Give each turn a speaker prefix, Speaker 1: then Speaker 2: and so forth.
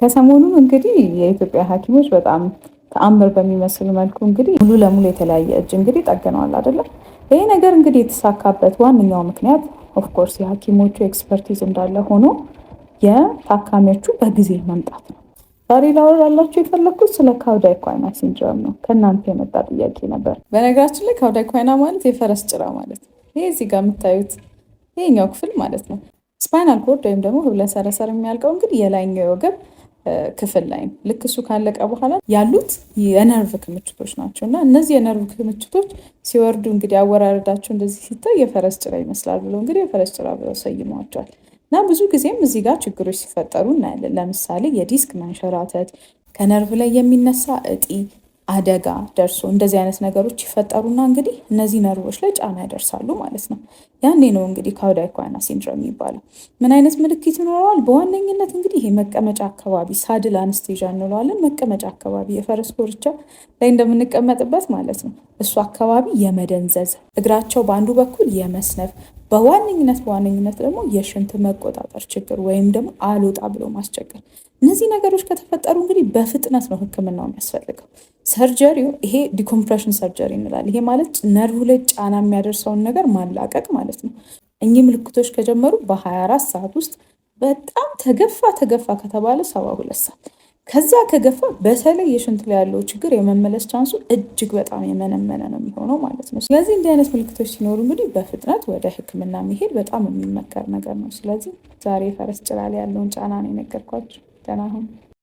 Speaker 1: ከሰሞኑን እንግዲህ የኢትዮጵያ ሐኪሞች በጣም ተአምር በሚመስል መልኩ እንግዲህ ሙሉ ለሙሉ የተለያየ እጅ እንግዲህ ጠግነዋል አይደለም። ይሄ ነገር እንግዲህ የተሳካበት ዋነኛው ምክንያት ኦፍኮርስ የሐኪሞቹ ኤክስፐርቲዝ እንዳለ ሆኖ የታካሚዎቹ በጊዜ መምጣት ነው። ዛሬ ላወራላችሁ የፈለኩት ስለ ካውዳይ-ኳይና ሲንድሮም ነው። ከእናንተ የመጣ ጥያቄ ነበር። በነገራችን ላይ ካውዳይ-ኳይና ማለት የፈረስ ጭራ ማለት ነው። ይሄ እዚህ ጋር የምታዩት ይሄኛው ክፍል ማለት ነው። ስፓይናል ኮርድ ወይም ደግሞ ህብለ ሰረሰር የሚያልቀው እንግዲህ የላይኛው የወገብ ክፍል ላይ ነው። ልክ እሱ ካለቀ በኋላ ያሉት የነርቭ ክምችቶች ናቸው እና እነዚህ የነርቭ ክምችቶች ሲወርዱ እንግዲህ አወራረዳቸው እንደዚህ ሲታይ የፈረስ ጭራ ይመስላል ብለው እንግዲህ የፈረስ ጭራ ብለው ሰይመዋቸዋል። እና ብዙ ጊዜም እዚህ ጋር ችግሮች ሲፈጠሩ እናያለን። ለምሳሌ የዲስክ መንሸራተት፣ ከነርቭ ላይ የሚነሳ እጢ አደጋ ደርሶ እንደዚህ አይነት ነገሮች ይፈጠሩና እንግዲህ እነዚህ ነርቮች ላይ ጫና ያደርሳሉ ማለት ነው። ያኔ ነው እንግዲህ ካውዳይ-ኳይና ሲንድሮም የሚባለው። ምን አይነት ምልክት ይኖረዋል? በዋነኝነት እንግዲህ ይሄ መቀመጫ አካባቢ ሳድል አንስቴዣ እንለዋለን። መቀመጫ አካባቢ የፈረስ ኮርቻ ላይ እንደምንቀመጥበት ማለት ነው። እሱ አካባቢ የመደንዘዝ፣ እግራቸው በአንዱ በኩል የመስነፍ፣ በዋነኝነት ደግሞ የሽንት መቆጣጠር ችግር ወይም ደግሞ አልወጣ ብሎ ማስቸገር። እነዚህ ነገሮች ከተፈጠሩ እንግዲህ በፍጥነት ነው ሕክምናው የሚያስፈልገው። ሰርጀሪው ይሄ ዲኮምፕሬሽን ሰርጀሪ እንላለን። ይሄ ማለት ነርቭ ላይ ጫና የሚያደርሰውን ነገር ማላቀቅ ማለት ነው። እኚህ ምልክቶች ከጀመሩ በ24 ሰዓት ውስጥ በጣም ተገፋ ከተባለ 72 ሰዓት ከዛ ከገፋ በተለይ የሽንት ላይ ያለው ችግር የመመለስ ቻንሱ እጅግ በጣም የመነመነ ነው የሚሆነው ማለት ነው። ስለዚህ እንዲህ አይነት ምልክቶች ሲኖሩ እንግዲህ በፍጥነት ወደ ሕክምና መሄድ በጣም የሚመከር ነገር ነው። ስለዚህ ዛሬ ፈረስ ጭራ ላይ ያለውን ጫና ነው የነገርኳችሁ። ደህና ሁኑ።